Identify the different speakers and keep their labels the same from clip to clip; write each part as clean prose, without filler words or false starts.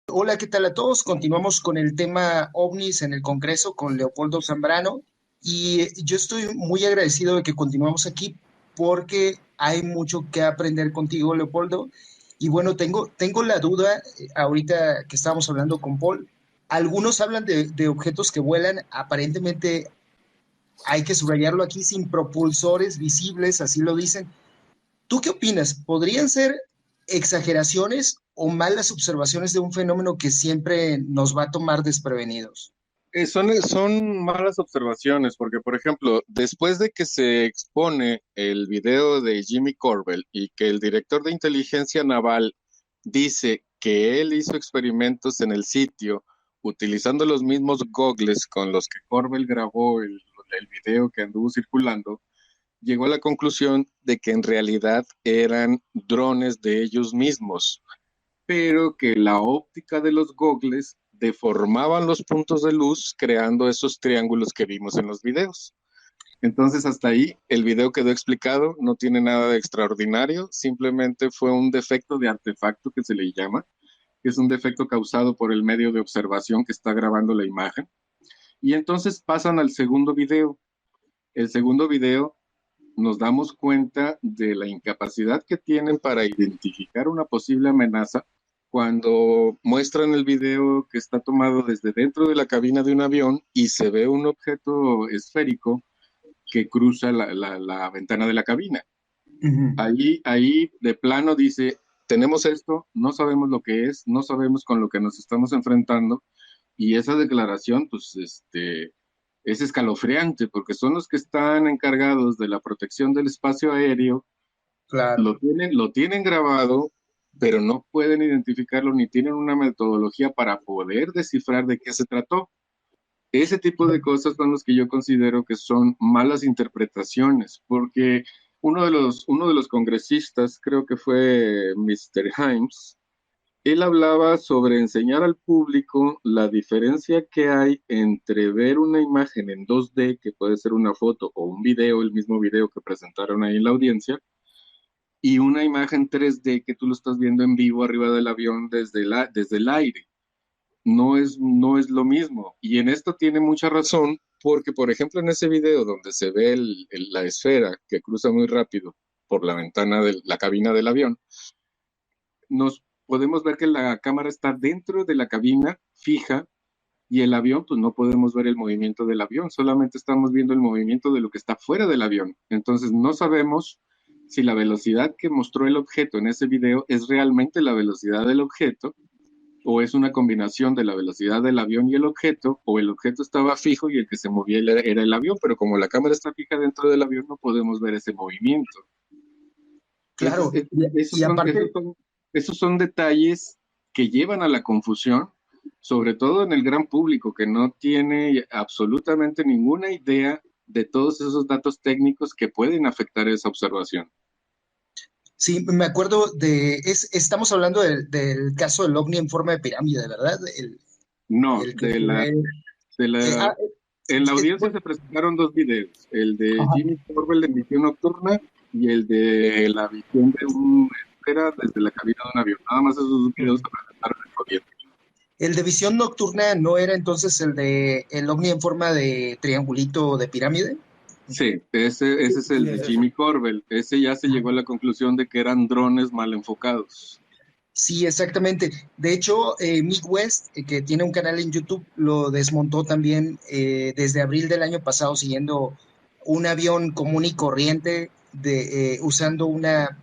Speaker 1: Hola, ¿qué tal a todos? Continuamos con el tema ovnis en el Congreso con Leopoldo Zambrano y yo estoy muy agradecido de que continuamos aquí porque hay mucho que aprender contigo, Leopoldo. Y bueno, tengo la duda, ahorita que estábamos hablando con Paul, algunos hablan de objetos que vuelan, aparentemente hay que subrayarlo aquí sin propulsores visibles, así lo dicen. ¿Tú qué opinas? ¿Podrían ser exageraciones o malas observaciones de un fenómeno que siempre nos va a tomar desprevenidos?
Speaker 2: Son malas observaciones, porque, por ejemplo, después de que se expone el video de Jimmy Corbell y que el director de inteligencia naval dice que él hizo experimentos en el sitio utilizando los mismos gogles con los que Corbell grabó el video que anduvo circulando, llegó a la conclusión de que en realidad eran drones de ellos mismos, pero que la óptica de los gogles deformaban los puntos de luz creando esos triángulos que vimos en los videos. Entonces hasta ahí el video quedó explicado, no tiene nada de extraordinario, simplemente fue un defecto de artefacto que se le llama, que es un defecto causado por el medio de observación que está grabando la imagen. Y entonces pasan al segundo video. El segundo video nos damos cuenta de la incapacidad que tienen para identificar una posible amenaza cuando muestran el video que está tomado desde dentro de la cabina de un avión y se ve un objeto esférico que cruza la ventana de la cabina.
Speaker 1: Ujú.
Speaker 2: Ahí de plano dice, tenemos esto, no sabemos lo que es, no sabemos con lo que nos estamos enfrentando, y esa declaración, pues, es escalofriante, porque son los que están encargados de la protección del espacio aéreo,
Speaker 1: Claro.
Speaker 2: lo tienen grabado, pero no pueden identificarlo ni tienen una metodología para poder descifrar de qué se trató. Ese tipo de cosas son los que yo considero que son malas interpretaciones, porque uno de los congresistas, creo que fue Mr. Himes, él hablaba sobre enseñar al público la diferencia que hay entre ver una imagen en 2D, que puede ser una foto o un video, el mismo video que presentaron ahí en la audiencia, y una imagen 3D que tú lo estás viendo en vivo arriba del avión desde el aire. No es lo mismo. Y en esto tiene mucha razón, porque, por ejemplo, en ese video donde se ve la esfera que cruza muy rápido por la ventana de la cabina del avión, nos podemos ver que la cámara está dentro de la cabina fija y el avión, pues no podemos ver el movimiento del avión, solamente estamos viendo el movimiento de lo que está fuera del avión. Entonces no sabemos si la velocidad que mostró el objeto en ese video es realmente la velocidad del objeto o es una combinación de la velocidad del avión y el objeto, o el objeto estaba fijo y el que se movía era el avión, pero como la cámara está fija dentro del avión no podemos ver ese movimiento. Esos,
Speaker 1: Claro. Y aparte,
Speaker 2: esos son detalles que llevan a la confusión, sobre todo en el gran público que no tiene absolutamente ninguna idea de todos esos datos técnicos que pueden afectar esa observación.
Speaker 1: sí, me acuerdo estamos hablando del caso del ovni en forma de pirámide, ¿verdad?
Speaker 2: No,
Speaker 1: El que fue,
Speaker 2: de
Speaker 1: eh, ah,
Speaker 2: la, en la audiencia
Speaker 1: bueno,
Speaker 2: se presentaron dos videos, el de
Speaker 1: ajá.
Speaker 2: Jimmy Corbell en visión nocturna y el de la visión de una esfera desde la cabina de un avión. Nada más esos dos videos se presentaron en noviembre.
Speaker 1: El de visión nocturna no era entonces el de el ovni en forma de triangulito de pirámide.
Speaker 2: Sí, ese es
Speaker 1: Sí,
Speaker 2: el de
Speaker 1: es ese.
Speaker 2: Jimmy Corbell. Ese ya se llegó a la conclusión de que eran drones mal enfocados.
Speaker 1: Sí, exactamente. De hecho, Mick West, que tiene un canal en YouTube, lo desmontó también desde abril del año pasado, siguiendo un avión común y corriente, usando una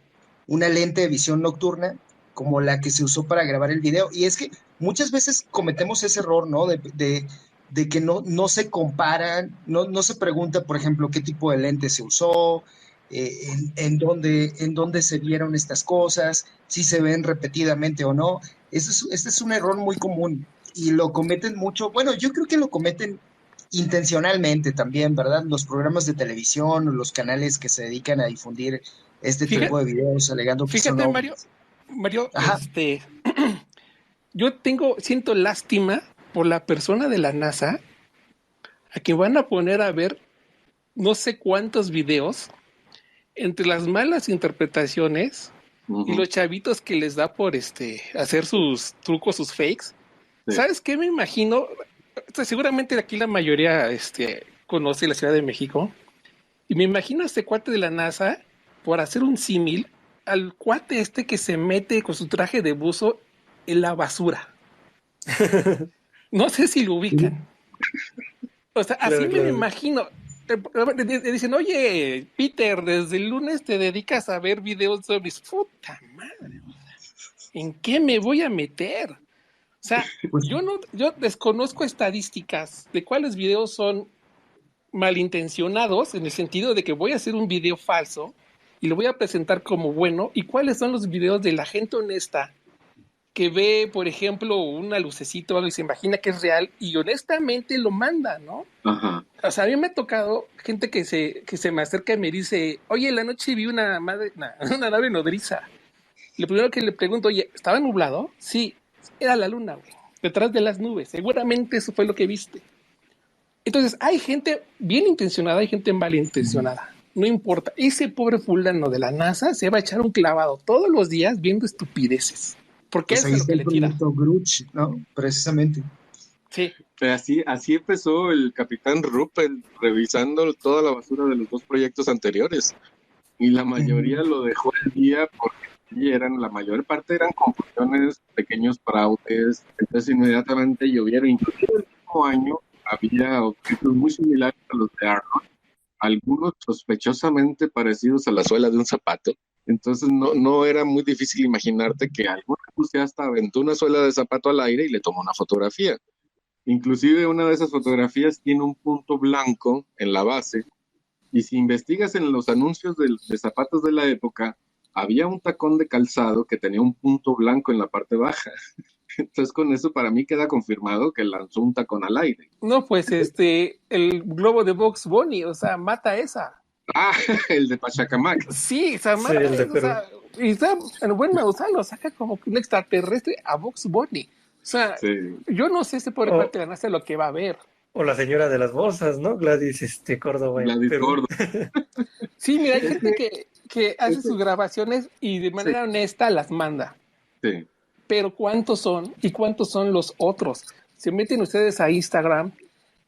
Speaker 1: lente de visión nocturna, como la que se usó para grabar el video. Y es que muchas veces cometemos ese error, ¿no? De que no se comparan, no se pregunta, por ejemplo, qué tipo de lente se usó, en dónde se vieron estas cosas, si se ven repetidamente o no. Este es un error muy común y lo cometen mucho. Bueno, yo creo que lo cometen intencionalmente también, ¿verdad? Los programas de televisión o los canales que se dedican a difundir este tipo
Speaker 3: Fíjate,
Speaker 1: de videos alegando que son
Speaker 3: fíjate, Mario,
Speaker 1: ovnis.
Speaker 3: Mario,
Speaker 1: Ajá,
Speaker 3: siento lástima por la persona de la NASA a que van a poner a ver no sé cuántos videos entre las malas interpretaciones y los chavitos que les da por hacer sus trucos, sus fakes. Sí. ¿Sabes qué me imagino? Seguramente aquí la mayoría conoce la Ciudad de México. Y me imagino a este cuate de la NASA, por hacer un símil, al cuate que se mete con su traje de buzo en la basura. No sé si lo ubican. O sea, así me lo imagino. Dicen, oye, Peter, desde el lunes te dedicas a ver videos sobre... ¡Puta madre! ¿En qué me voy a meter? O sea, yo desconozco estadísticas de cuáles videos son malintencionados, en el sentido de que voy a hacer un video falso y lo voy a presentar como bueno, y cuáles son los videos de la gente honesta que ve, por ejemplo, una lucecita o algo y se imagina que es real y honestamente lo manda, ¿no?
Speaker 2: Ajá.
Speaker 3: O sea, a mí me ha tocado gente que se me acerca y me dice, oye, en la noche vi una nave nodriza. Lo primero que le pregunto, oye, ¿estaba nublado? Sí, era la luna, güey, detrás de las nubes. Seguramente eso fue lo que viste. Entonces, hay gente bien intencionada, hay gente malintencionada. No importa. Ese pobre fulano de la NASA se va a echar un clavado todos los días viendo estupideces. Porque pues eso es lo que le tira.
Speaker 1: Gruch, ¿no? Precisamente.
Speaker 2: Sí. Así empezó el capitán Ruppel, revisando toda la basura de los dos proyectos anteriores. Y la mayoría lo dejó al día porque la mayor parte eran confusiones, pequeños fraudes. Entonces inmediatamente llovieron. Incluso el mismo año había objetos muy similares a los de Arnold, algunos sospechosamente parecidos a la suela de un zapato. Entonces no era muy difícil imaginarte que algún entusiasta aventó una suela de zapato al aire y le tomó una fotografía. Inclusive una de esas fotografías tiene un punto blanco en la base, y si investigas en los anuncios de zapatos de la época, había un tacón de calzado que tenía un punto blanco en la parte baja. Entonces con eso para mí queda confirmado que lanzó un tacón al aire.
Speaker 3: No, pues el globo de Bugs Bunny, o sea, mata esa.
Speaker 2: Ah, el de Pachacamac.
Speaker 3: Sí, o sea, mata esa, o sea, y está, el buen Maussan lo saca como que un extraterrestre a Bugs Bunny. O sea, sí. Yo no sé por parte de la NASA lo que va a ver.
Speaker 4: O la señora de las bolsas, ¿no? Gladys Córdoba.
Speaker 2: Gladys Córdoba.
Speaker 3: Sí, mira, hay gente que hace sus grabaciones y de manera honesta las manda.
Speaker 2: Sí.
Speaker 3: Pero ¿cuántos son? ¿Y cuántos son los otros? Se meten ustedes a Instagram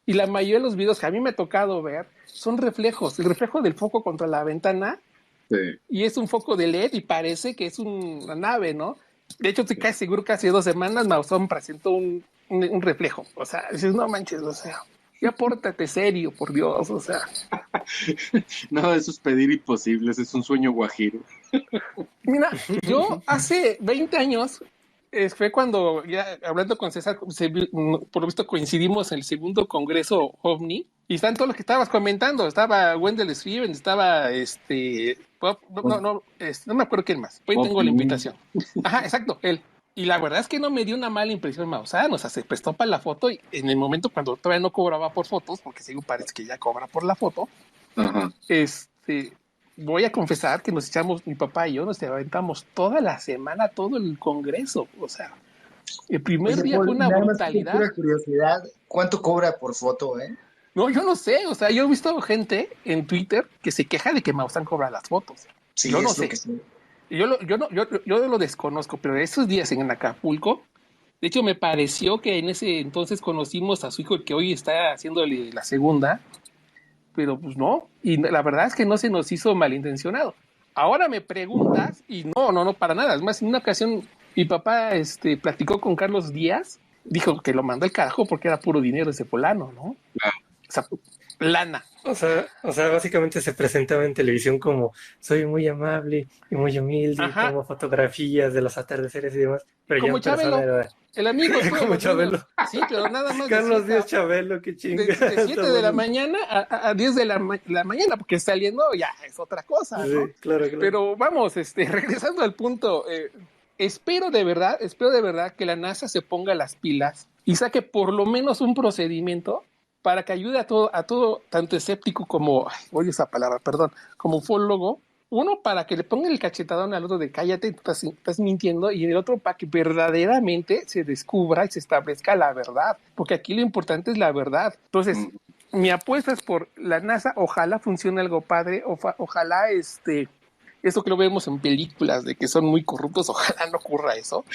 Speaker 3: y la mayoría de los videos que a mí me ha tocado ver son reflejos, el reflejo del foco contra la ventana.
Speaker 2: Sí.
Speaker 3: Y es un foco de LED y parece que es una nave, ¿no? De hecho, estoy casi seguro que hace 2 semanas Maussan presentó un reflejo. O sea, dices, no manches, o sea, ya pórtate serio, por Dios, o sea.
Speaker 2: No, eso es pedir imposibles, es un sueño guajiro.
Speaker 3: Mira, yo hace 20 años fue cuando, ya hablando con César, por lo visto coincidimos en el segundo congreso OVNI, y están todos los que estabas comentando. Estaba Wendell Stevens, estaba no me acuerdo quién más. Hoy tengo la invitación. Ajá, exacto, él. Y la verdad es que no me dio una mala impresión Maussan, o sea, se prestó para la foto, y en el momento cuando todavía no cobraba por fotos, porque según parece que ya cobra por la foto,
Speaker 2: ajá.
Speaker 3: Voy a confesar que nos echamos, mi papá y yo nos aventamos toda la semana, todo el congreso. O sea, el primer día fue una brutalidad.
Speaker 1: Pura curiosidad, ¿cuánto cobra por foto,
Speaker 3: No, yo no sé. O sea, yo he visto gente en Twitter que se queja de que Maussan cobra las fotos.
Speaker 1: Sí,
Speaker 3: yo no sé. Yo lo desconozco, pero esos días en Acapulco, de hecho, me pareció que en ese entonces conocimos a su hijo, el que hoy está haciéndole la segunda. Pero pues no, y la verdad es que no se nos hizo malintencionado. Ahora me preguntas, y no, para nada. Es más, en una ocasión mi papá platicó con Carlos Díaz, dijo que lo mandó al carajo porque era puro dinero ese polano, ¿no? O sea, lana.
Speaker 4: O sea, básicamente se presentaba en televisión como soy muy amable y muy humilde, y tomo fotografías de los atardeceres y demás. Pero
Speaker 3: como
Speaker 4: ya
Speaker 3: Chabelo, era... el amigo.
Speaker 4: Como Chabelo.
Speaker 3: Sí, pero nada más.
Speaker 4: Carlos Díaz Chabelo, qué chingada.
Speaker 3: De 7 de la mañana a 10 de la mañana, porque saliendo ya es otra cosa, ¿no?
Speaker 4: Sí, claro.
Speaker 3: Pero vamos, regresando al punto, espero de verdad que la NASA se ponga las pilas y saque por lo menos un procedimiento para que ayude a todo, tanto escéptico como, oye esa palabra, perdón, como ufólogo. Uno, para que le ponga el cachetadón al otro de cállate, estás mintiendo, y el otro para que verdaderamente se descubra y se establezca la verdad, porque aquí lo importante es la verdad. Entonces, mi apuesta es por la NASA. Ojalá funcione algo padre, ojalá eso que lo vemos en películas de que son muy corruptos, ojalá no ocurra eso.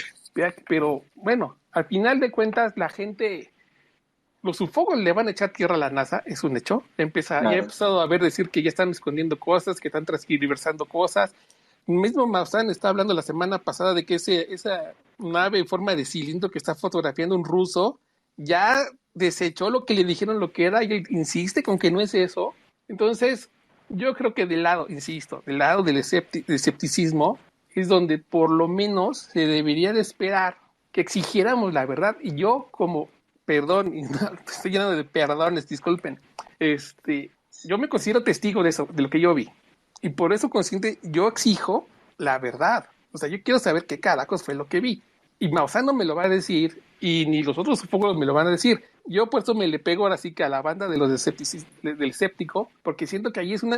Speaker 3: Pero bueno, al final de cuentas la gente, los ufólogos le van a echar tierra a la NASA, es un hecho. Ya he empezado a ver decir que ya están escondiendo cosas, que están transgiversando cosas. Mismo Maussan está hablando la semana pasada de que esa nave en forma de cilindro que está fotografiando un ruso ya desechó lo que le dijeron lo que era y insiste con que no es eso. Entonces, yo creo que del lado, insisto, del lado del escepticismo es donde por lo menos se debería de esperar que exigiéramos la verdad. Y yo como, perdón, y no, estoy lleno de perdones, disculpen, yo me considero testigo de eso, de lo que yo vi. Y por eso consciente, yo exijo la verdad. O sea, yo quiero saber qué carajos fue lo que vi. Y Maussan no me lo va a decir, y ni los otros ufólogos me lo van a decir. Yo por eso me le pego ahora sí que a la banda de los del escéptico, porque siento que ahí es una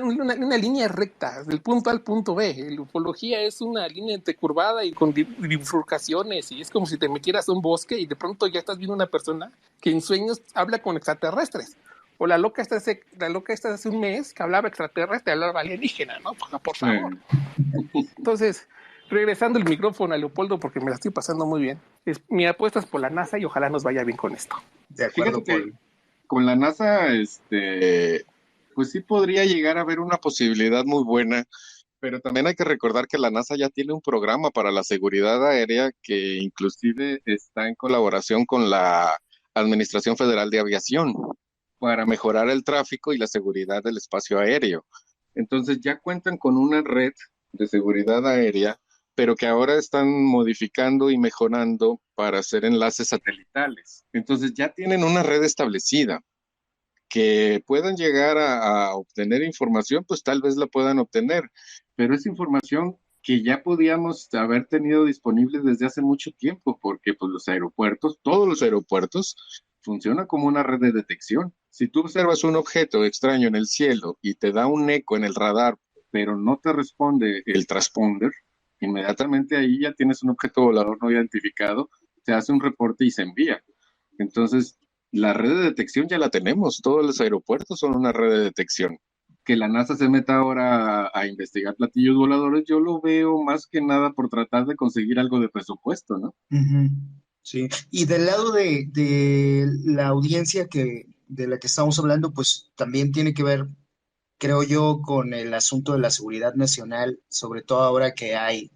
Speaker 3: línea recta, del punto A al punto B. La ufología es una línea entrecurvada y con bifurcaciones, y es como si te metieras a un bosque y de pronto ya estás viendo una persona que en sueños habla con extraterrestres. O la loca esta hace un mes que hablaba extraterrestre, hablaba alienígena, ¿no? Por favor. Entonces, regresando el micrófono a Leopoldo, porque me la estoy pasando muy bien. Mi apuesta es por la NASA y ojalá nos vaya bien con esto.
Speaker 1: De acuerdo.
Speaker 2: Fíjate que con la NASA, pues sí podría llegar a haber una posibilidad muy buena, pero también hay que recordar que la NASA ya tiene un programa para la seguridad aérea que inclusive está en colaboración con la Administración Federal de Aviación para mejorar el tráfico y la seguridad del espacio aéreo. Entonces ya cuentan con una red de seguridad aérea, pero que ahora están modificando y mejorando para hacer enlaces satelitales. Entonces ya tienen una red establecida. Que puedan llegar a obtener información, pues tal vez la puedan obtener, pero es información que ya podíamos haber tenido disponible desde hace mucho tiempo, porque pues los aeropuertos, todos los aeropuertos, funcionan como una red de detección. Si tú observas un objeto extraño en el cielo y te da un eco en el radar, pero no te responde el transponder, inmediatamente ahí ya tienes un objeto volador no identificado, se hace un reporte y se envía. Entonces, la red de detección ya la tenemos, todos los aeropuertos son una red de detección. Que la NASA se meta ahora a investigar platillos voladores, yo lo veo más que nada por tratar de conseguir algo de presupuesto, ¿no?
Speaker 1: Sí, y del lado de la audiencia de la que estamos hablando, pues también tiene que ver, creo yo, con el asunto de la seguridad nacional, sobre todo ahora que hay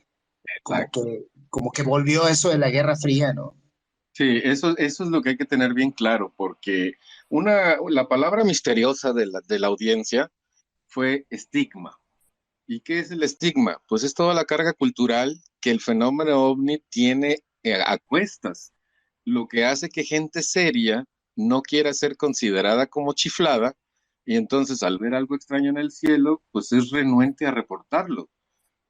Speaker 1: como que volvió eso de la Guerra Fría, ¿no?
Speaker 2: Sí, eso es lo que hay que tener bien claro, porque la palabra misteriosa de la audiencia fue estigma. ¿Y qué es el estigma? Pues es toda la carga cultural que el fenómeno ovni tiene a cuestas, lo que hace que gente seria no quiera ser considerada como chiflada y entonces al ver algo extraño en el cielo, pues es renuente a reportarlo.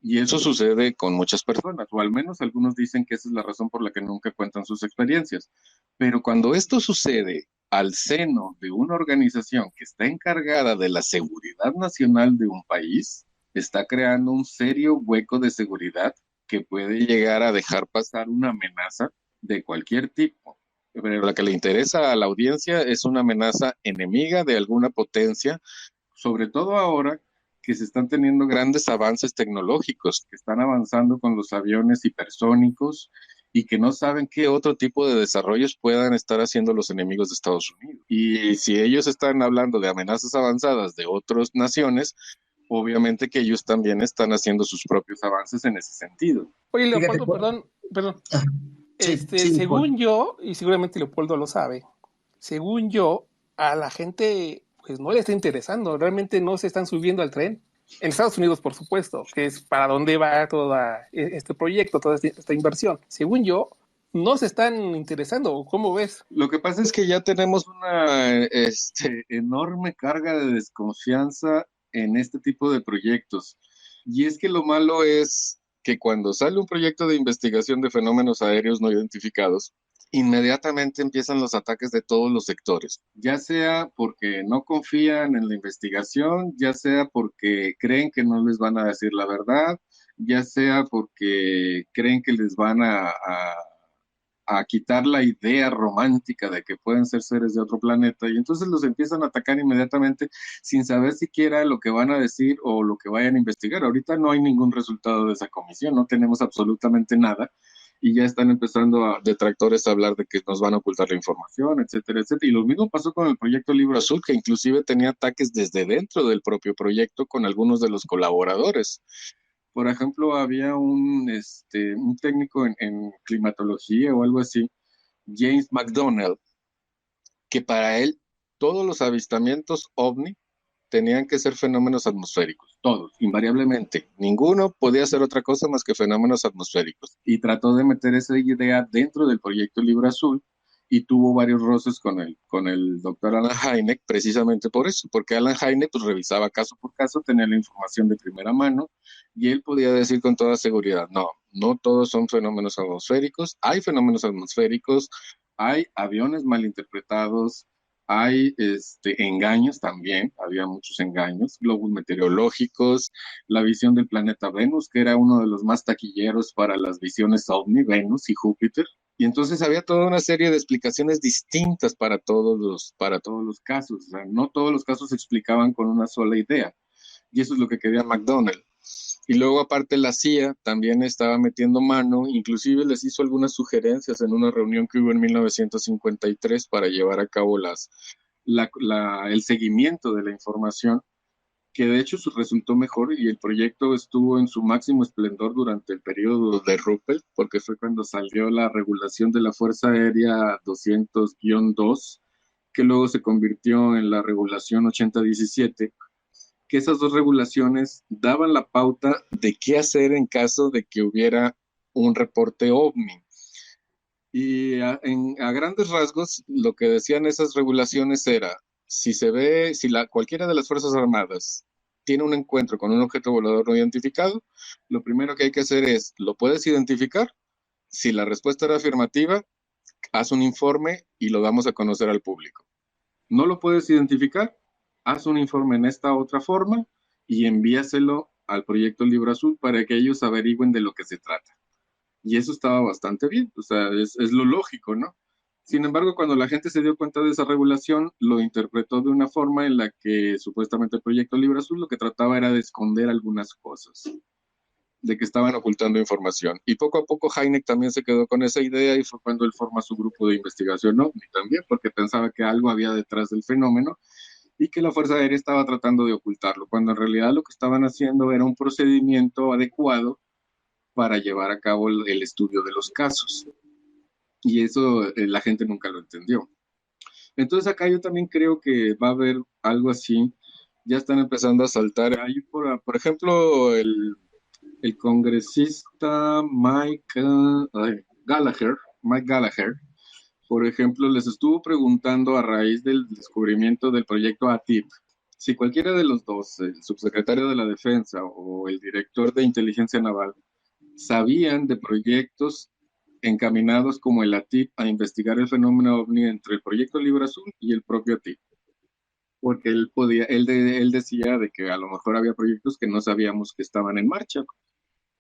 Speaker 2: Y eso sucede con muchas personas, o al menos algunos dicen que esa es la razón por la que nunca cuentan sus experiencias. Pero cuando esto sucede al seno de una organización que está encargada de la seguridad nacional de un país, está creando un serio hueco de seguridad que puede llegar a dejar pasar una amenaza de cualquier tipo. Pero la que le interesa a la audiencia es una amenaza enemiga de alguna potencia, sobre todo ahora que se están teniendo grandes avances tecnológicos, que están avanzando con los aviones hipersónicos y que no saben qué otro tipo de desarrollos puedan estar haciendo los enemigos de Estados Unidos. Y si ellos están hablando de amenazas avanzadas de otras naciones, obviamente que ellos también están haciendo sus propios avances en ese sentido.
Speaker 3: Oye,
Speaker 1: Fíjate,
Speaker 3: Leopoldo, perdón.
Speaker 1: sí,
Speaker 3: Según yo, y seguramente Leopoldo lo sabe, según yo, a la gente pues no le está interesando, realmente no se están subiendo al tren. En Estados Unidos, por supuesto, que es para dónde va todo este proyecto, toda esta inversión. Según yo, no se están interesando. ¿Cómo ves?
Speaker 2: Lo que pasa es que ya tenemos una enorme carga de desconfianza en este tipo de proyectos. Y es que lo malo es que cuando sale un proyecto de investigación de fenómenos aéreos no identificados, inmediatamente empiezan los ataques de todos los sectores, ya sea porque no confían en la investigación, ya sea porque creen que no les van a decir la verdad, ya sea porque creen que les van a a quitar la idea romántica de que pueden ser seres de otro planeta, y entonces los empiezan a atacar inmediatamente sin saber siquiera lo que van a decir o lo que vayan a investigar. Ahorita no hay ningún resultado de esa comisión, no tenemos absolutamente nada, y ya están empezando a detractores a hablar de que nos van a ocultar la información, etcétera, etcétera. Y lo mismo pasó con el proyecto Libro Azul, que inclusive tenía ataques desde dentro del propio proyecto con algunos de los colaboradores. Por ejemplo, había un técnico en climatología o algo así, James McDonald, que para él todos los avistamientos ovni tenían que ser fenómenos atmosféricos, todos, invariablemente. Ninguno podía ser otra cosa más que fenómenos atmosféricos. Y trató de meter esa idea dentro del proyecto Libro Azul y tuvo varios roces con el doctor Alan Hynek, precisamente por eso, porque Alan Hynek pues, revisaba caso por caso, tenía la información de primera mano y él podía decir con toda seguridad, no, no todos son fenómenos atmosféricos, hay fenómenos atmosféricos, hay aviones malinterpretados, hay engaños también, había muchos engaños, globos meteorológicos, la visión del planeta Venus, que era uno de los más taquilleros para las visiones ovni, Venus y Júpiter. Y entonces había toda una serie de explicaciones distintas para todos los casos. O sea, no todos los casos se explicaban con una sola idea. Y eso es lo que quería McDonald. Y luego aparte la CIA también estaba metiendo mano, inclusive les hizo algunas sugerencias en una reunión que hubo en 1953 para llevar a cabo el seguimiento de la información, que de hecho resultó mejor y el proyecto estuvo en su máximo esplendor durante el periodo de Ruppelt, porque fue cuando salió la regulación de la Fuerza Aérea 200-2, que luego se convirtió en la regulación 8017, que esas dos regulaciones daban la pauta de qué hacer en caso de que hubiera un reporte ovni. Y a grandes rasgos, lo que decían esas regulaciones era, si cualquiera de las Fuerzas Armadas tiene un encuentro con un objeto volador no identificado, lo primero que hay que hacer es, ¿lo puedes identificar? Si la respuesta era afirmativa, haz un informe y lo damos a conocer al público. ¿No lo puedes identificar? Haz un informe en esta otra forma y envíaselo al proyecto Libro Azul para que ellos averigüen de lo que se trata. Y eso estaba bastante bien, o sea, es lo lógico, ¿no? Sin embargo, cuando la gente se dio cuenta de esa regulación, lo interpretó de una forma en la que supuestamente el proyecto Libro Azul lo que trataba era de esconder algunas cosas, de que estaban ocultando información. Y poco a poco Hynek también se quedó con esa idea y fue cuando él forma su grupo de investigación OVNI también, porque pensaba que algo había detrás del fenómeno y que la Fuerza Aérea estaba tratando de ocultarlo, cuando en realidad lo que estaban haciendo era un procedimiento adecuado para llevar a cabo el estudio de los casos. Y eso la gente nunca lo entendió. Entonces acá yo también creo que va a haber algo así. Ya están empezando a saltar. Hay, por ejemplo, el congresista Mike Gallagher, por ejemplo, les estuvo preguntando a raíz del descubrimiento del proyecto ATIP, si cualquiera de los dos, el subsecretario de la Defensa o el director de Inteligencia Naval, sabían de proyectos encaminados como el ATIP a investigar el fenómeno OVNI entre el proyecto Libro Azul y el propio ATIP. Porque él decía de que a lo mejor había proyectos que no sabíamos que estaban en marcha,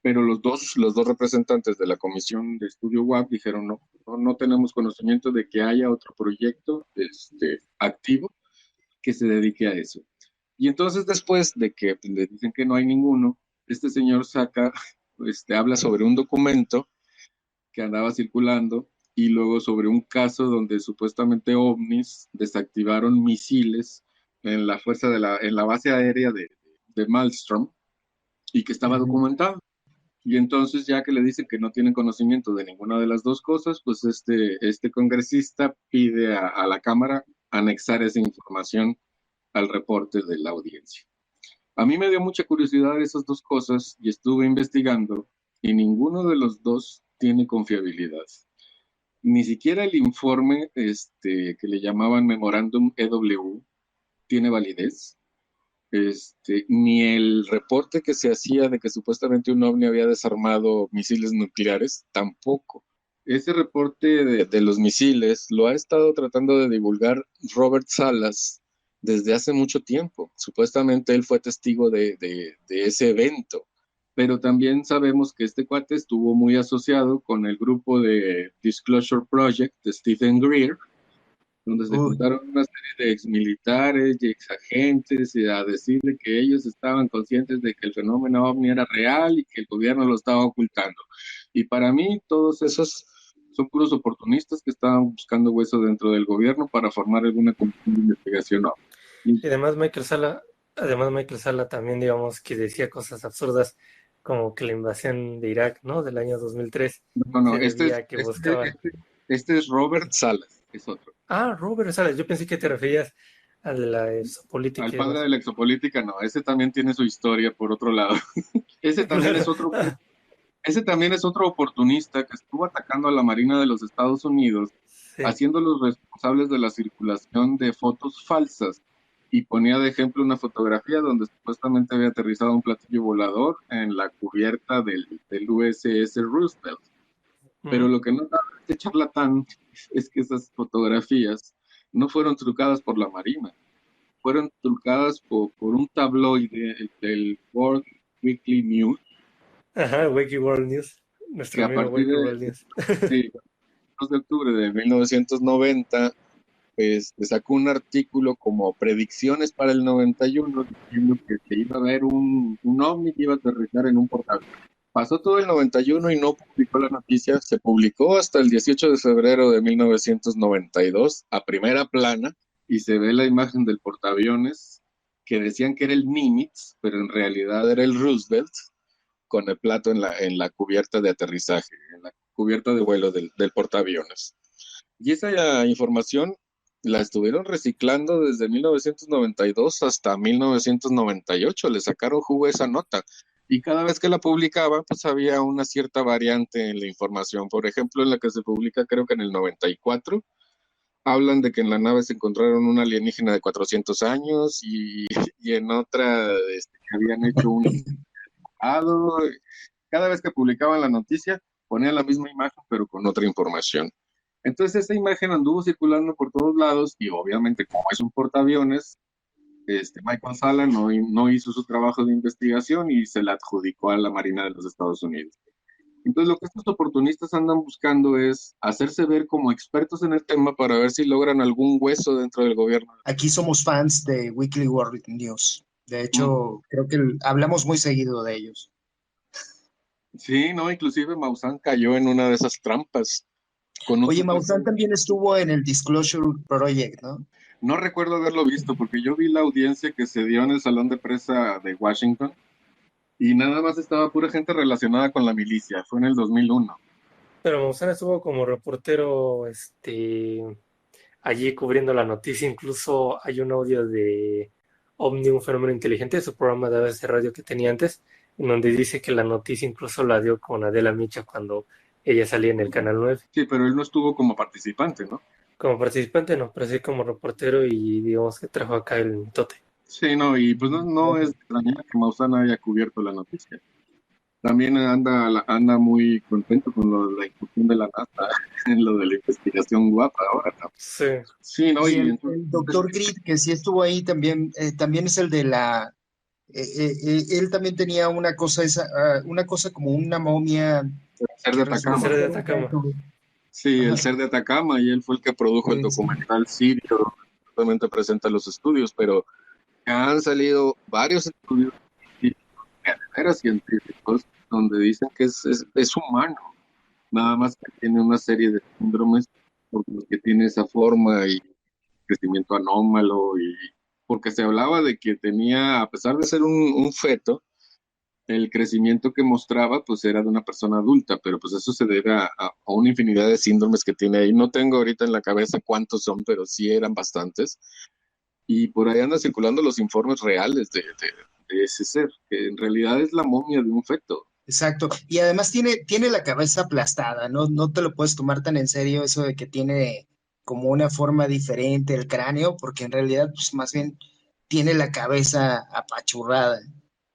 Speaker 2: pero los dos representantes de la Comisión de Estudio UAP dijeron no tenemos conocimiento de que haya otro proyecto activo que se dedique a eso. Y entonces después de que le dicen que no hay ninguno, este señor habla sobre un documento que andaba circulando y luego sobre un caso donde supuestamente ovnis desactivaron misiles en la base aérea de Malmstrom y que estaba documentado. Y entonces ya que le dicen que no tienen conocimiento de ninguna de las dos cosas, pues este congresista pide a la Cámara anexar esa información al reporte de la audiencia. A mí me dio mucha curiosidad esas dos cosas y estuve investigando y ninguno de los dos tiene confiabilidad. Ni siquiera el informe que le llamaban Memorándum EW tiene validez. Ni el reporte que se hacía de que supuestamente un ovni había desarmado misiles nucleares, tampoco. Ese reporte de los misiles lo ha estado tratando de divulgar Robert Salas desde hace mucho tiempo. Supuestamente él fue testigo de ese evento pero también sabemos que este cuate estuvo muy asociado con el grupo de Disclosure Project de Stephen Greer, donde se
Speaker 1: Uy,
Speaker 2: juntaron una serie de exmilitares y exagentes y a decirle que ellos estaban conscientes de que el fenómeno ovni era real y que el gobierno lo estaba ocultando. Y para mí todos esos son puros oportunistas que estaban buscando hueso dentro del gobierno para formar alguna comisión de investigación ovni.
Speaker 4: Y además Michael Sala también, digamos, que decía cosas absurdas como que la invasión de Irak, ¿no? Del año 2003
Speaker 2: No, no,
Speaker 4: se debía que buscaban.
Speaker 2: este es Robert Salas, es otro.
Speaker 4: Ah, Robert Salas, yo pensé que te referías al de la
Speaker 2: Al
Speaker 4: política y
Speaker 2: padre
Speaker 4: demás.
Speaker 2: de la exopolítica, no, ese también tiene su historia por otro lado. Ese también
Speaker 4: Claro.
Speaker 2: es otro, ese también es otro oportunista que estuvo atacando a la Marina de los Estados Unidos,
Speaker 4: Sí.
Speaker 2: haciéndolos responsables de la circulación de fotos falsas y ponía de ejemplo una fotografía donde supuestamente había aterrizado un platillo volador en la cubierta del USS Roosevelt. Pero
Speaker 4: Ujú.
Speaker 2: lo que no sabe este charlatán es que esas fotografías no fueron trucadas por la Marina, fueron trucadas por un tabloide del World Weekly News,
Speaker 4: Ajá, Wiki World News. Nuestro
Speaker 2: que a
Speaker 4: amigo
Speaker 2: partir
Speaker 4: Wiki World News.
Speaker 2: sí, 2 de octubre de 1990, pues sacó un artículo como predicciones para el 91, diciendo que se iba a ver un ovni que iba a aterrizar en un portaaviones. Pasó todo el 91 y no publicó la noticia, se publicó hasta el 18 de febrero de 1992 a primera plana y se ve la imagen del portaaviones que decían que era el Nimitz, pero en realidad era el Roosevelt con el plato en la cubierta de aterrizaje, en la cubierta de vuelo del portaaviones. Y esa información la estuvieron reciclando desde 1992 hasta 1998, le sacaron jugo a esa nota. Y cada vez que la publicaba, pues había una cierta variante en la información. Por ejemplo, en la que se publica creo que en el 94, hablan de que en la nave se encontraron un alienígena de 400 años y en otra que habían hecho un lado. Cada vez que publicaban la noticia, ponían la misma imagen, pero con otra información. Entonces, esa imagen anduvo circulando por todos lados y obviamente, como es un portaaviones, Michael Sala no hizo su trabajo de investigación y se la adjudicó a la Marina de los Estados Unidos. Entonces, lo que estos oportunistas andan buscando es hacerse ver como expertos en el tema para ver si logran algún hueso dentro del gobierno.
Speaker 1: aquí somos fans de Weekly World News. De
Speaker 2: Mm.
Speaker 1: hecho, creo que hablamos muy seguido de ellos.
Speaker 2: Sí, no, inclusive Maussan cayó en una de esas trampas con
Speaker 1: Oye,
Speaker 2: otros
Speaker 1: Maussan también estuvo en el Disclosure Project, ¿no?
Speaker 2: No recuerdo haberlo visto porque yo vi la audiencia que se dio en el Salón de Prensa de Washington y nada más estaba pura gente relacionada con la milicia. Fue en el 2001.
Speaker 4: Pero Maussan estuvo como reportero, allí cubriendo la noticia. Incluso hay un audio de OVNI, un fenómeno inteligente, su programa de ABC Radio que tenía antes, en donde dice que la noticia incluso la dio con Adela Micha cuando ella salía en el Canal 9.
Speaker 2: Sí, pero él no estuvo como participante, ¿no?
Speaker 4: Como participante no, pero sí como reportero y digamos que trajo acá el mitote.
Speaker 2: Sí, no, y pues no es extrañar que Maussan haya cubierto la noticia. También anda muy contento con lo de la inclusión de la NASA en lo de la investigación guapa ahora, ¿no?
Speaker 4: Sí,
Speaker 2: Sí, ¿no?
Speaker 1: Y
Speaker 2: Y
Speaker 1: el doctor Grid, que sí estuvo ahí también, también es el de la... él también tenía una cosa, una cosa como una momia
Speaker 2: ser de
Speaker 1: que
Speaker 4: el
Speaker 2: Atacama.
Speaker 1: resultó
Speaker 4: ser de
Speaker 1: ser un
Speaker 4: Atacama.
Speaker 1: feto.
Speaker 2: Sí, el
Speaker 1: Ajá,
Speaker 2: ser de Atacama y él fue el que produjo el
Speaker 1: sí.
Speaker 2: documental Sirio, actualmente presenta los estudios, pero han salido varios estudios científicos donde dicen que es humano, nada más que tiene una serie de síndromes por los que tiene esa forma y crecimiento anómalo y porque se hablaba de que tenía, a pesar de ser un feto, el crecimiento que mostraba pues era de una persona adulta, pero pues eso se debe a una infinidad de síndromes que tiene ahí. No tengo ahorita en la cabeza cuántos son, pero sí eran bastantes. Y por ahí andan circulando los informes reales de ese ser, que en realidad es la momia de un feto.
Speaker 1: Exacto. Y además tiene la cabeza aplastada, ¿no? No te lo puedes tomar tan en serio eso de que tiene como una forma diferente el cráneo, porque en realidad, pues más bien tiene la cabeza apachurrada.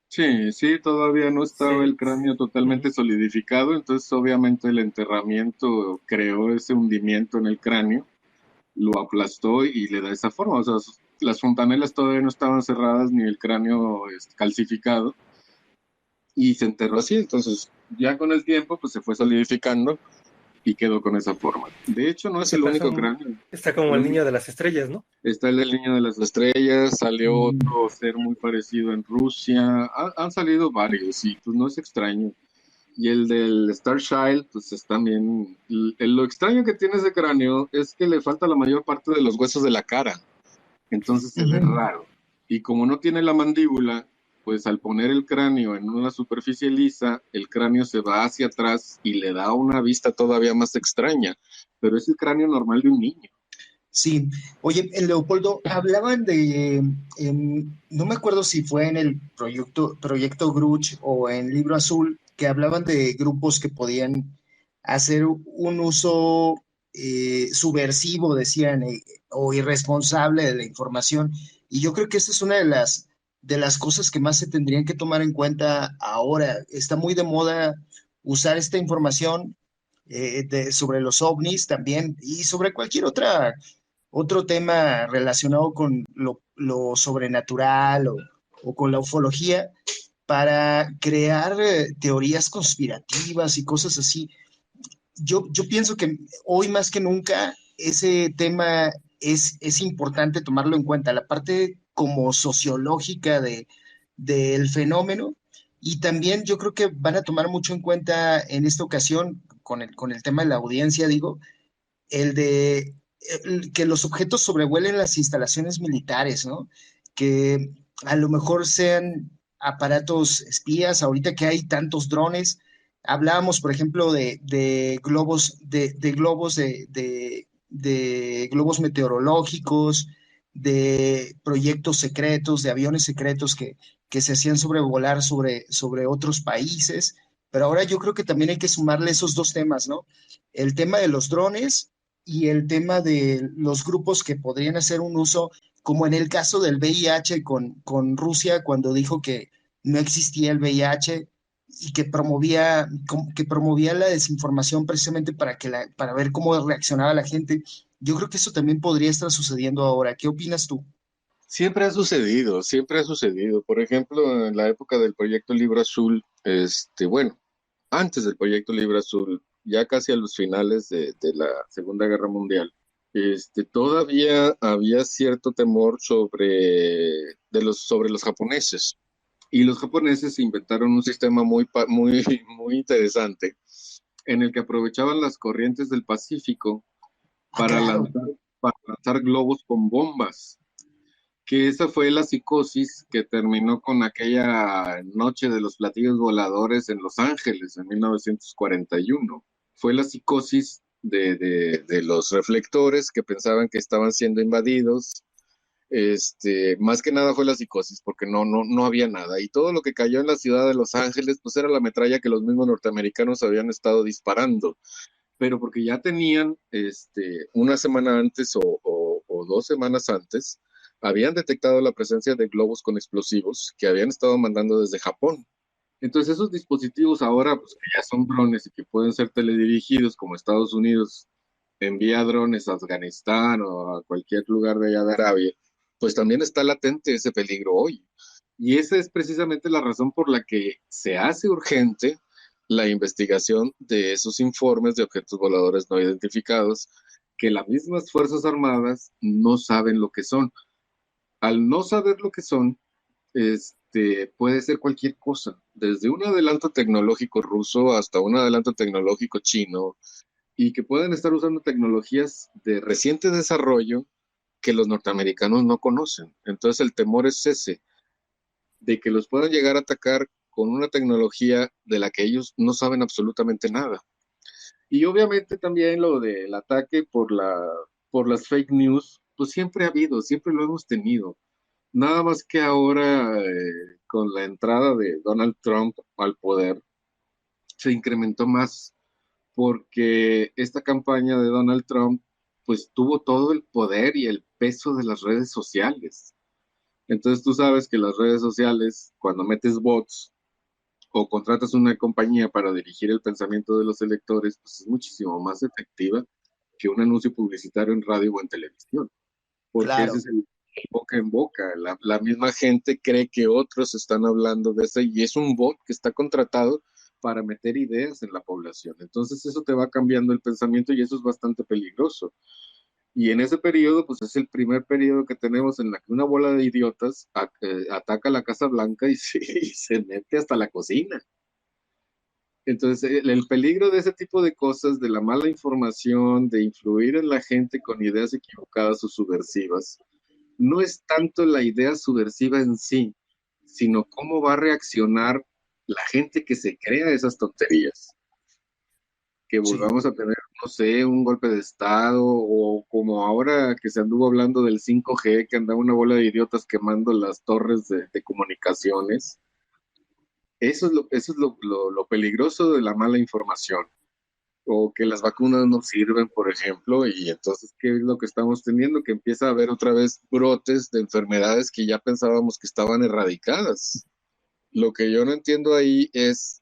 Speaker 2: Sí, sí, todavía no estaba
Speaker 4: Sí.
Speaker 2: el cráneo
Speaker 4: Ujú.
Speaker 2: totalmente solidificado, entonces obviamente el enterramiento creó ese hundimiento en el cráneo, lo aplastó y le da esa forma. O sea, las fontanelas todavía no estaban cerradas ni el cráneo calcificado, y se enterró así. Entonces, ya con el tiempo, pues se fue solidificando y quedó con esa forma. De hecho, no es el único cráneo.
Speaker 4: Está como el niño de las estrellas, ¿no?
Speaker 2: Está el del niño de las estrellas, salió otro ser muy parecido en Rusia, han salido varios y pues no es extraño. Y el del Star Child, pues es también, lo extraño que tiene ese cráneo es que le falta la mayor parte de los huesos de la cara, entonces se ve raro. Y como no tiene la mandíbula, pues al poner el cráneo en una superficie lisa, el cráneo se va hacia atrás y le da una vista todavía más extraña, pero es el cráneo normal de un niño.
Speaker 1: Sí, oye, Leopoldo, hablaban de, no me acuerdo si fue en el proyecto Gruch o en Libro Azul, que hablaban de grupos que podían hacer un uso subversivo, decían, o irresponsable de la información. Y yo creo que esa es una de las cosas que más se tendrían que tomar en cuenta ahora. Está muy de moda usar esta información sobre los ovnis también y sobre cualquier otro tema relacionado con lo sobrenatural o con la ufología para crear teorías conspirativas y cosas así. Yo pienso que hoy más que nunca ese tema es importante tomarlo en cuenta, la parte como sociológica del fenómeno y también yo creo que van a tomar mucho en cuenta en esta ocasión con el tema de la audiencia, digo, el de que los objetos sobrevuelen las instalaciones militares, ¿no? Que a lo mejor sean aparatos espías, ahorita que hay tantos drones. Hablábamos, por ejemplo, de globos, de globos de globos meteorológicos, de proyectos secretos, de aviones secretos que se hacían sobrevolar sobre otros países. Pero ahora yo creo que también hay que sumarle esos dos temas, ¿no? El tema de los drones y el tema de los grupos que podrían hacer un uso, como en el caso del VIH con Rusia, cuando dijo que no existía el VIH y que promovía la desinformación precisamente para ver cómo reaccionaba la gente. Yo creo que eso también podría estar sucediendo ahora. ¿Qué opinas tú?
Speaker 2: Siempre ha sucedido, siempre ha sucedido. Por ejemplo, en la época del proyecto Libro Azul, bueno, antes del proyecto Libro Azul, ya casi a los finales de la Segunda Guerra Mundial, todavía había cierto temor sobre los japoneses. Y los japoneses inventaron un sistema muy, muy interesante en el que aprovechaban las corrientes del Pacífico para
Speaker 1: Claro.
Speaker 2: para lanzar globos con bombas, que esa fue la psicosis que terminó con aquella noche de los platillos voladores en Los Ángeles en 1941. Fue la psicosis de los reflectores que pensaban que estaban siendo invadidos. Más que nada fue la psicosis, porque no había nada. Y todo lo que cayó en la ciudad de Los Ángeles, pues era la metralla que los mismos norteamericanos habían estado disparando. Pero porque ya tenían, una semana antes o 2 semanas antes, habían detectado la presencia de globos con explosivos que habían estado mandando desde Japón. Entonces esos dispositivos ahora, pues que ya son drones y que pueden ser teledirigidos, como Estados Unidos envía drones a Afganistán o a cualquier lugar de allá de Arabia, pues también está latente ese peligro hoy. Y esa es precisamente la razón por la que se hace urgente la investigación de esos informes de objetos voladores no identificados que las mismas Fuerzas Armadas no saben lo que son. Al no saber lo que son, puede ser cualquier cosa, desde un adelanto tecnológico ruso hasta un adelanto tecnológico chino, y que pueden estar usando tecnologías de reciente desarrollo que los norteamericanos no conocen. Entonces el temor es ese, de que los puedan llegar a atacar con una tecnología de la que ellos no saben absolutamente nada. Y obviamente también lo del ataque por las fake news, pues siempre ha habido, siempre lo hemos tenido. Nada más que ahora, con la entrada de Donald Trump al poder, se incrementó más porque esta campaña de Donald Trump pues tuvo todo el poder y el peso de las redes sociales. Entonces tú sabes que las redes sociales, cuando metes bots o contratas una compañía para dirigir el pensamiento de los electores, pues es muchísimo más efectiva que un anuncio publicitario en radio o en televisión, porque ese
Speaker 1: Claro.
Speaker 2: es boca en boca. La misma gente cree que otros están hablando de eso y es un bot que está contratado para meter ideas en la población. Entonces eso te va cambiando el pensamiento y eso es bastante peligroso. Y en ese periodo, pues es el primer periodo que tenemos en la que una bola de idiotas ataca la Casa Blanca y y se mete hasta la cocina. Entonces, el peligro de ese tipo de cosas, de la mala información, de influir en la gente con ideas equivocadas o subversivas, no es tanto la idea subversiva en sí, sino cómo va a reaccionar la gente que se crea esas tonterías. Que
Speaker 1: Sí.
Speaker 2: volvamos a tener, no sé, un golpe de estado, o como ahora que se anduvo hablando del 5G, que andaba una bola de idiotas quemando las torres de comunicaciones. Eso es lo peligroso de la mala información. O que las vacunas no sirven, por ejemplo, y entonces, ¿qué es lo que estamos teniendo? Que empieza a haber otra vez brotes de enfermedades que ya pensábamos que estaban erradicadas. Lo que yo no entiendo ahí es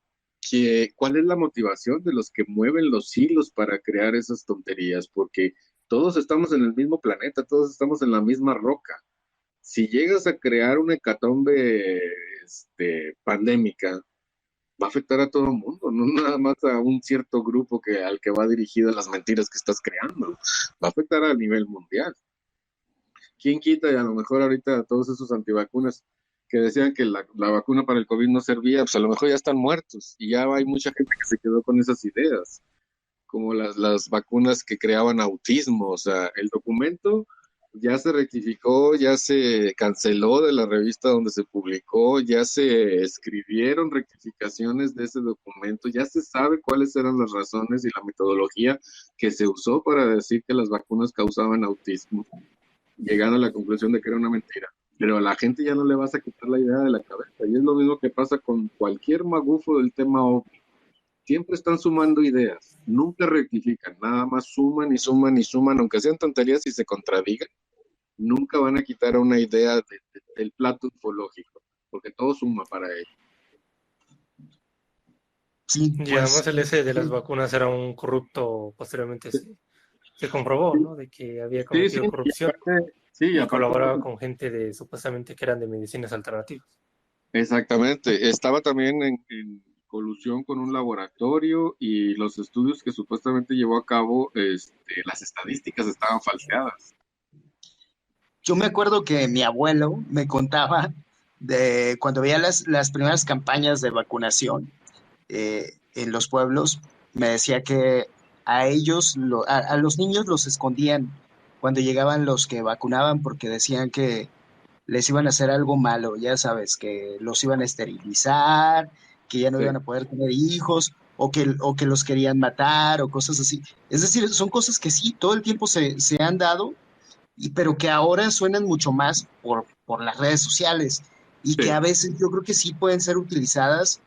Speaker 2: cuál es la motivación de los que mueven los hilos para crear esas tonterías, porque todos estamos en el mismo planeta, todos estamos en la misma roca. Si llegas a crear una hecatombe pandémica, va a afectar a todo el mundo, no nada más a un cierto grupo al que va dirigidas las mentiras que estás creando, va a afectar a nivel mundial. ¿Quién quita? Y a lo mejor ahorita todos esos antivacunas que decían que la vacuna para el COVID no servía, pues a lo mejor ya están muertos y ya hay mucha gente que se quedó con esas ideas, como las vacunas que creaban autismo. O sea, el documento ya se rectificó, ya se canceló de la revista donde se publicó, ya se escribieron rectificaciones de ese documento, ya se sabe cuáles eran las razones y la metodología que se usó para decir que las vacunas causaban autismo, llegando a la conclusión de que era una mentira. Pero a la gente ya no le vas a quitar la idea de la cabeza. Y es lo mismo que pasa con cualquier magufo del tema OVNI. Siempre están sumando ideas, nunca rectifican, nada más suman y suman y suman, aunque sean tonterías y se contradigan, nunca van a quitar una idea del plato ufológico, porque todo suma para ellos.
Speaker 1: Sí,
Speaker 4: Y
Speaker 1: pues
Speaker 4: además el ese de las vacunas era un corrupto, posteriormente se comprobó, ¿no? De que había
Speaker 2: Sí, sí,
Speaker 4: cometido corrupción
Speaker 2: sí,
Speaker 4: y
Speaker 2: aparte,
Speaker 4: colaboraba con gente de supuestamente que eran de medicinas alternativas.
Speaker 2: exactamente. Estaba también en colusión con un laboratorio y los estudios que supuestamente llevó a cabo, las estadísticas estaban falseadas.
Speaker 1: yo me acuerdo que mi abuelo me contaba de cuando veía las primeras campañas de vacunación en los pueblos, me decía que a ellos, a los niños los escondían cuando llegaban los que vacunaban porque decían que les iban a hacer algo malo, ya sabes, que los iban a esterilizar, que ya no
Speaker 2: Sí,
Speaker 1: iban a poder tener hijos, o que los querían matar, o cosas así. Es decir, son cosas que sí, todo el tiempo se han dado, pero que ahora suenan mucho más por las redes sociales y que a
Speaker 2: sí.
Speaker 1: veces yo creo que sí pueden ser utilizadas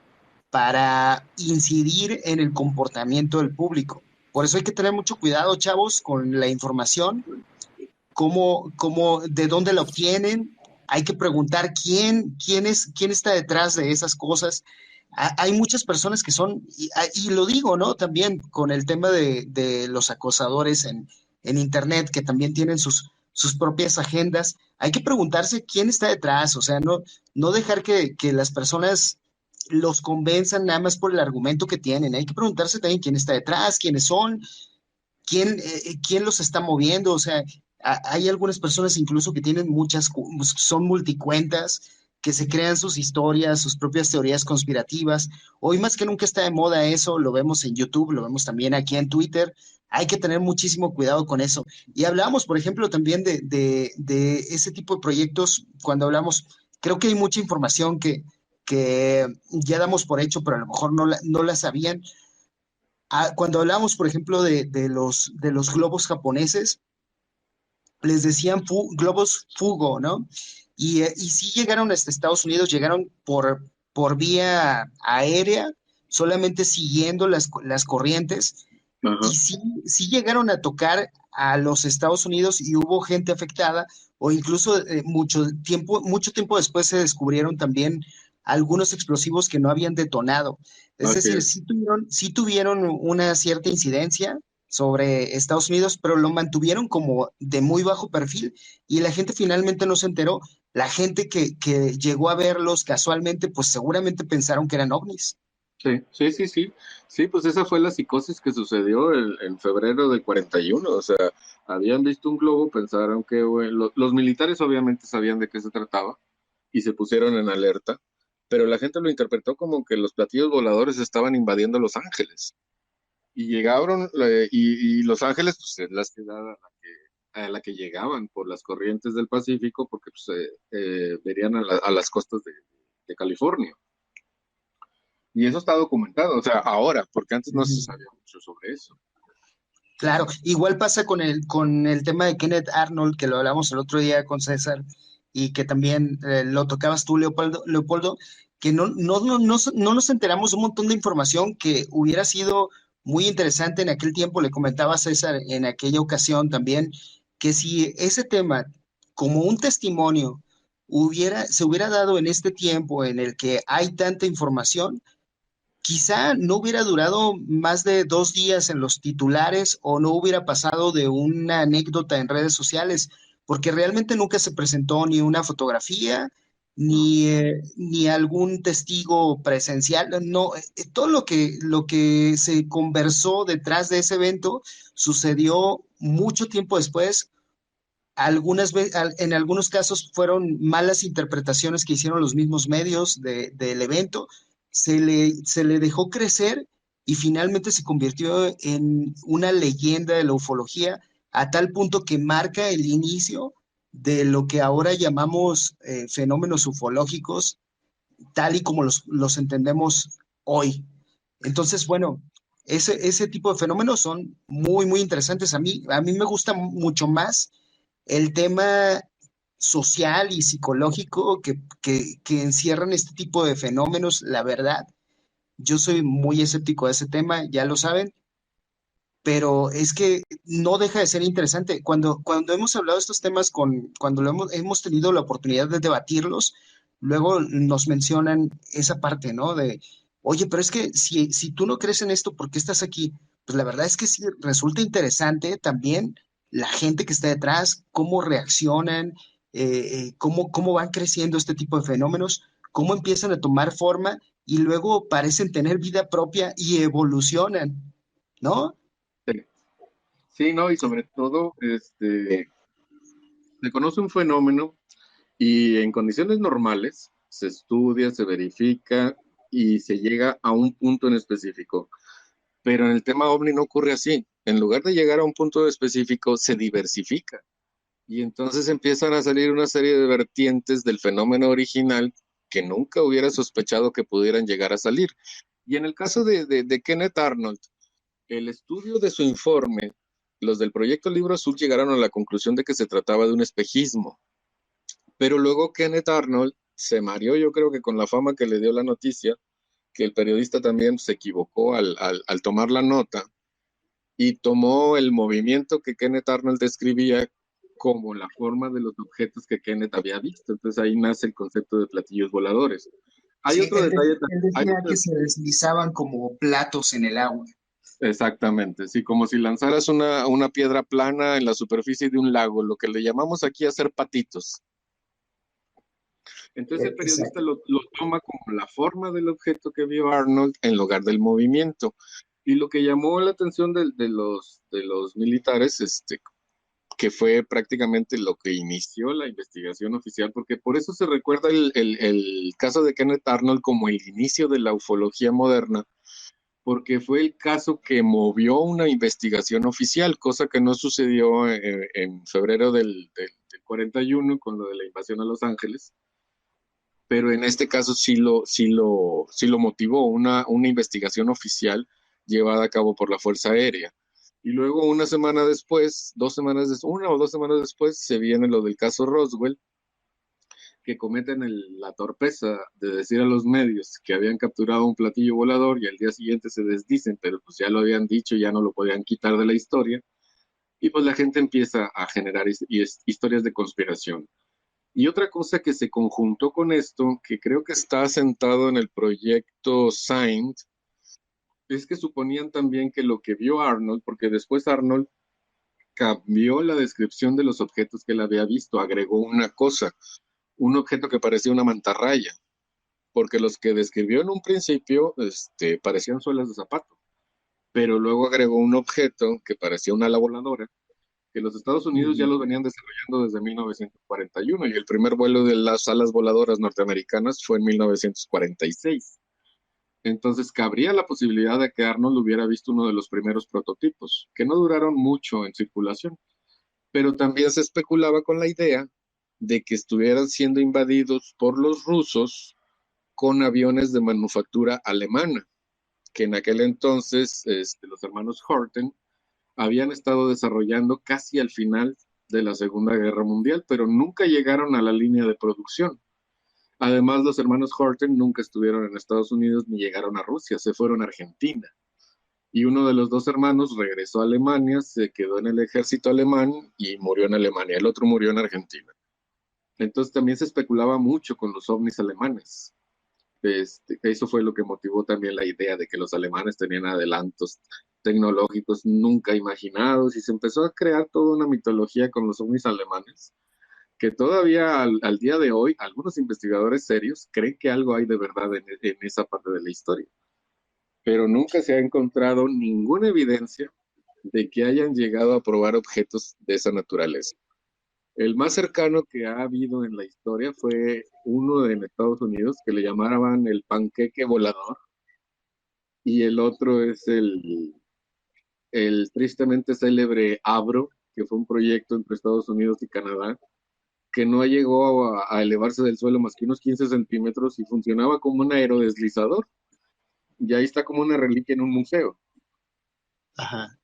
Speaker 1: para incidir en el comportamiento del público. Por eso hay que tener mucho cuidado, chavos, con la información, de dónde la obtienen. Hay que preguntar quién está detrás de esas cosas. Hay muchas personas que son, y lo digo, ¿no? También con el tema de los acosadores en Internet, que también tienen sus propias agendas. Hay que preguntarse quién está detrás, o sea, no dejar que las personas los convenzan nada más por el argumento que tienen. Hay que preguntarse también quién está detrás, quiénes son, quién los está moviendo. O sea, hay algunas personas incluso que tienen son multicuentas, que se crean sus historias, sus propias teorías conspirativas. Hoy más que nunca está de moda eso, lo vemos en YouTube, lo vemos también aquí en Twitter. Hay que tener muchísimo cuidado con eso. Y hablamos, por ejemplo, también de ese tipo de proyectos cuando hablamos. Creo que hay mucha información que ya damos por hecho, pero a lo mejor no la sabían. Cuando hablamos, por ejemplo, de los globos japoneses, les decían globos Fugo, ¿no? Y sí llegaron hasta Estados Unidos, llegaron por vía aérea, solamente siguiendo las corrientes,
Speaker 2: Ajá.
Speaker 1: y sí llegaron a tocar a los Estados Unidos y hubo gente afectada, o incluso mucho tiempo después se descubrieron también algunos explosivos que no habían detonado. Es
Speaker 2: Así
Speaker 1: decir,
Speaker 2: es.
Speaker 1: sí tuvieron una cierta incidencia, sobre Estados Unidos, pero lo mantuvieron como de muy bajo perfil y la gente finalmente no se enteró. La gente que llegó a verlos casualmente, pues seguramente pensaron que eran ovnis.
Speaker 2: Sí, sí, sí, sí. Sí, pues esa fue la psicosis que sucedió en febrero del 41. O sea, habían visto un globo, pensaron que los militares obviamente sabían de qué se trataba y se pusieron en alerta, pero la gente lo interpretó como que los platillos voladores estaban invadiendo Los Ángeles. Y llegaron, y Los Ángeles, pues es la ciudad a la que llegaban por las corrientes del Pacífico, porque pues, venían a las costas de California. Y eso está documentado, o sea, ahora, porque antes no se
Speaker 1: Ujú.
Speaker 2: sabía mucho sobre eso.
Speaker 1: Claro, igual pasa con el tema de Kenneth Arnold, que lo hablamos el otro día con César, y que también lo tocabas tú, Leopoldo, que no nos enteramos de un montón de información que hubiera sido muy interesante en aquel tiempo. Le comentaba a César en aquella ocasión también, que si ese tema, como un testimonio, se hubiera dado en este tiempo en el que hay tanta información, quizá no hubiera durado más de 2 días en los titulares o no hubiera pasado de una anécdota en redes sociales, porque realmente nunca se presentó ni una fotografía,
Speaker 2: No,
Speaker 1: ni algún testigo presencial. No, todo lo que se conversó detrás de ese evento sucedió mucho tiempo después. En algunos casos fueron malas interpretaciones que hicieron los mismos medios del evento, se le dejó crecer y finalmente se convirtió en una leyenda de la ufología a tal punto que marca el inicio de lo que ahora llamamos fenómenos ufológicos, tal y como los entendemos hoy. Entonces, bueno, ese tipo de fenómenos son muy, muy interesantes. A mí me gusta mucho más el tema social y psicológico que encierran este tipo de fenómenos. La verdad, yo soy muy escéptico de ese tema, ya lo saben, pero es que no deja de ser interesante. Cuando hemos hablado de estos temas, cuando hemos tenido la oportunidad de debatirlos, luego nos mencionan esa parte, ¿no? De, oye, pero es que si tú no crees en esto, ¿por qué estás aquí? Pues la verdad es que sí, resulta interesante también la gente que está detrás, cómo reaccionan, cómo van creciendo este tipo de fenómenos, cómo empiezan a tomar forma y luego parecen tener vida propia y evolucionan, ¿no?
Speaker 2: sí, sí, no, y sobre todo, se conoce un fenómeno y en condiciones normales se estudia, se verifica y se llega a un punto en específico. Pero en el tema OVNI no ocurre así. En lugar de llegar a un punto específico, se diversifica. Y entonces empiezan a salir una serie de vertientes del fenómeno original que nunca hubiera sospechado que pudieran llegar a salir. Y en el caso de Kenneth Arnold, el estudio de su informe, los del proyecto Libro Azul llegaron a la conclusión de que se trataba de un espejismo. Pero luego Kenneth Arnold se mareó, yo creo que con la fama que le dio la noticia, que el periodista también se equivocó al tomar la nota y tomó el movimiento que Kenneth Arnold describía como la forma de los objetos que Kenneth había visto. Entonces ahí nace el concepto de platillos voladores. Hay
Speaker 1: Sí,
Speaker 2: otro detalle,
Speaker 1: él
Speaker 2: hay
Speaker 1: decía que
Speaker 2: otro,
Speaker 1: se deslizaban como platos en el agua.
Speaker 2: exactamente, sí, como si lanzaras una piedra plana en la superficie de un lago, lo que le llamamos aquí hacer patitos. Entonces el periodista
Speaker 1: Exacto.
Speaker 2: lo toma como la forma del objeto que vio Arnold en lugar del movimiento. Y lo que llamó la atención de los militares, que fue prácticamente lo que inició la investigación oficial, porque por eso se recuerda el caso de Kenneth Arnold como el inicio de la ufología moderna, porque fue el caso que movió una investigación oficial, cosa que no sucedió en febrero del 41 con lo de la invasión a Los Ángeles, pero en este caso sí lo motivó una investigación oficial llevada a cabo por la Fuerza Aérea. Y luego una semana después, 2 semanas después, 1 o 2 semanas después, se viene lo del caso Roswell, que cometen la torpeza de decir a los medios que habían capturado un platillo volador y al día siguiente se desdicen, pero pues ya lo habían dicho, ya no lo podían quitar de la historia. Y pues la gente empieza a generar historias de conspiración. Y otra cosa que se conjuntó con esto, que creo que está asentado en el proyecto SIGNT, es que suponían también que lo que vio Arnold, porque después Arnold cambió la descripción de los objetos que él había visto, agregó una cosa, un objeto que parecía una mantarraya, porque los que describió en un principio parecían suelas de zapato, pero luego agregó un objeto que parecía una ala voladora, que los Estados Unidos ya
Speaker 1: Ujú.
Speaker 2: lo venían desarrollando desde 1941 y el primer vuelo de las alas voladoras norteamericanas fue en 1946. Entonces cabría la posibilidad de que Arnold hubiera visto uno de los primeros prototipos, que no duraron mucho en circulación, pero también se especulaba con la idea de que estuvieran siendo invadidos por los rusos con aviones de manufactura alemana, que en aquel entonces los hermanos Horten habían estado desarrollando casi al final de la Segunda Guerra Mundial, pero nunca llegaron a la línea de producción. Además, los hermanos Horten nunca estuvieron en Estados Unidos ni llegaron a Rusia, se fueron a Argentina. Y uno de los dos hermanos regresó a Alemania, se quedó en el ejército alemán y murió en Alemania. El otro murió en Argentina. Entonces también se especulaba mucho con los ovnis alemanes. Eso fue lo que motivó también la idea de que los alemanes tenían adelantos tecnológicos nunca imaginados y se empezó a crear toda una mitología con los ovnis alemanes que todavía al día de hoy algunos investigadores serios creen que algo hay de verdad en esa parte de la historia, pero nunca se ha encontrado ninguna evidencia de que hayan llegado a probar objetos de esa naturaleza. El más cercano que ha habido en la historia fue uno en Estados Unidos que le llamaban el panqueque volador y el otro es el tristemente célebre Abro, que fue un proyecto entre Estados Unidos y Canadá, que no llegó a elevarse del suelo más que unos 15 centímetros y funcionaba como un aerodeslizador. Y ahí está como una reliquia en un museo.
Speaker 1: Ajá.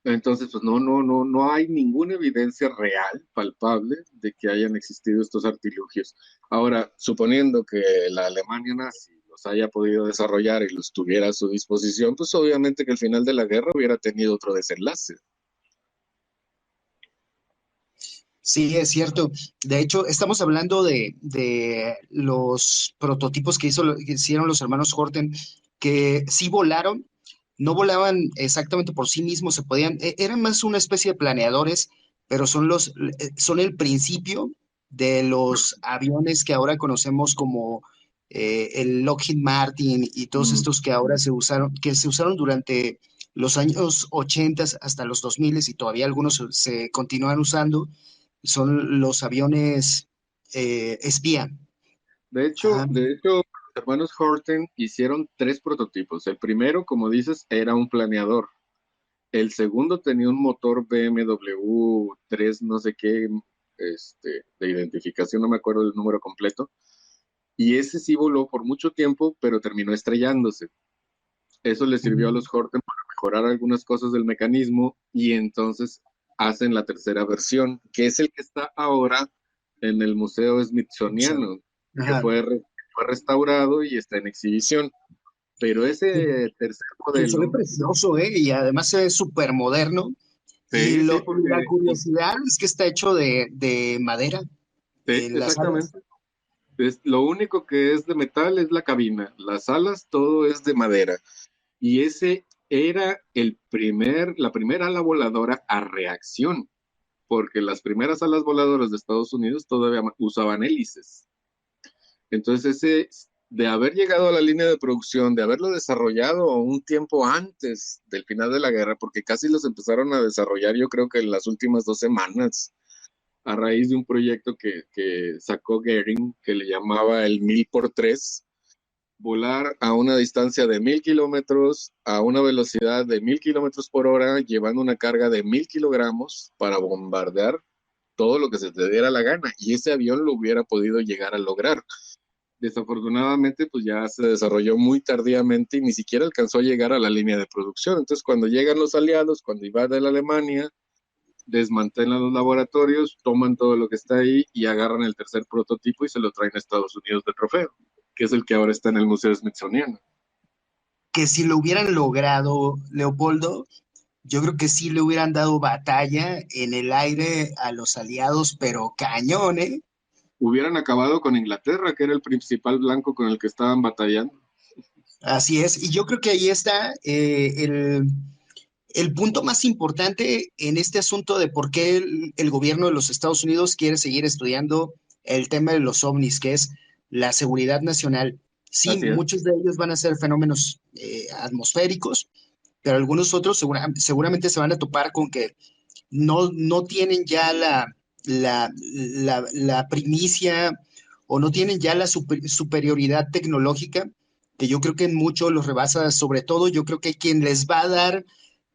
Speaker 2: Entonces, pues no hay ninguna evidencia real, palpable, de que hayan existido estos artilugios. Ahora, suponiendo que la Alemania nazi los haya podido desarrollar y los tuviera a su disposición, pues obviamente que al final de la guerra hubiera tenido otro desenlace.
Speaker 1: Sí, es cierto. De hecho, estamos hablando de los prototipos que hicieron los hermanos Horten, que sí volaron, no volaban exactamente por sí mismos, eran más una especie de planeadores, pero son el principio de los aviones que ahora conocemos como el Lockheed Martin y todos
Speaker 2: Mm.
Speaker 1: estos que ahora que se usaron durante los años 80 hasta los 2000 y todavía algunos se continúan usando son los aviones espía. Ajá.
Speaker 2: De hecho, los hermanos Horten hicieron tres prototipos. El primero, como dices, era un planeador. El segundo tenía un motor BMW 3, no sé qué, de identificación, no me acuerdo del número completo. Y ese sí voló por mucho tiempo, pero terminó estrellándose. Eso le sirvió a
Speaker 1: Ujú.
Speaker 2: los Horten para mejorar algunas cosas del mecanismo y entonces hacen la tercera versión, que es el que está ahora en el Museo Smithsoniano, que
Speaker 1: Ajá.
Speaker 2: fue restaurado y está en exhibición. Pero
Speaker 1: Que,
Speaker 2: ese tercer
Speaker 1: que se ve
Speaker 2: modelo,
Speaker 1: precioso, ¿eh? Y además se ve súper moderno. Y
Speaker 2: sí,
Speaker 1: la
Speaker 2: porque
Speaker 1: curiosidad es que está hecho de madera.
Speaker 2: sí,
Speaker 1: Las alas.
Speaker 2: exactamente. Lo único que es de metal es la cabina, las alas, todo es de madera. Y ese era la primera ala voladora a reacción, porque las primeras alas voladoras de Estados Unidos todavía usaban hélices. Entonces, de haber llegado a la línea de producción, de haberlo desarrollado un tiempo antes del final de la guerra, porque casi los empezaron a desarrollar, yo creo que en las últimas 2 semanas, a raíz de un proyecto que sacó Goering, que le llamaba el 1000 por 3, volar a una distancia de 1000 kilómetros, a una velocidad de 1000 kilómetros por hora, llevando una carga de 1000 kilogramos para bombardear todo lo que se te diera la gana. Y ese avión lo hubiera podido llegar a lograr. Desafortunadamente, pues ya se desarrolló muy tardíamente y ni siquiera alcanzó a llegar a la línea de producción. Entonces, cuando llegan los aliados, cuando invaden la Alemania, desmantelan los laboratorios, toman todo lo que está ahí y agarran el tercer prototipo y se lo traen a Estados Unidos de trofeo, que es el que ahora está en el Museo Smithsoniano.
Speaker 1: Que si lo hubieran logrado, Leopoldo, yo creo que sí le hubieran dado batalla en el aire a los aliados, pero cañón, ¿eh?
Speaker 2: Hubieran acabado con Inglaterra, que era el principal blanco con el que estaban batallando.
Speaker 1: Así es, y yo creo que ahí está el punto más importante en este asunto de por qué el gobierno de los Estados Unidos quiere seguir estudiando el tema de los ovnis, que es la seguridad nacional. Sí,
Speaker 2: Así es.
Speaker 1: muchos de ellos van a ser fenómenos atmosféricos, pero algunos otros seguramente se van a topar con que no tienen ya la primicia o no tienen ya la superioridad tecnológica, que yo creo que en mucho los rebasa. Sobre todo, yo creo que quien les va a dar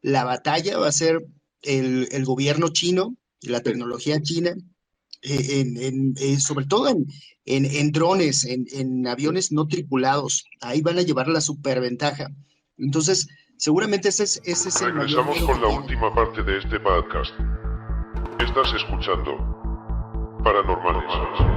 Speaker 1: la batalla va a ser el gobierno chino, la
Speaker 2: Sí.
Speaker 1: tecnología china, sobre todo en drones, en aviones no tripulados. Ahí van a llevar la superventaja. Entonces, seguramente ese es el mayor
Speaker 5: Regresamos
Speaker 1: miedo que
Speaker 5: con la
Speaker 1: tienen.
Speaker 5: última parte de este podcast. Estás escuchando Paranormales.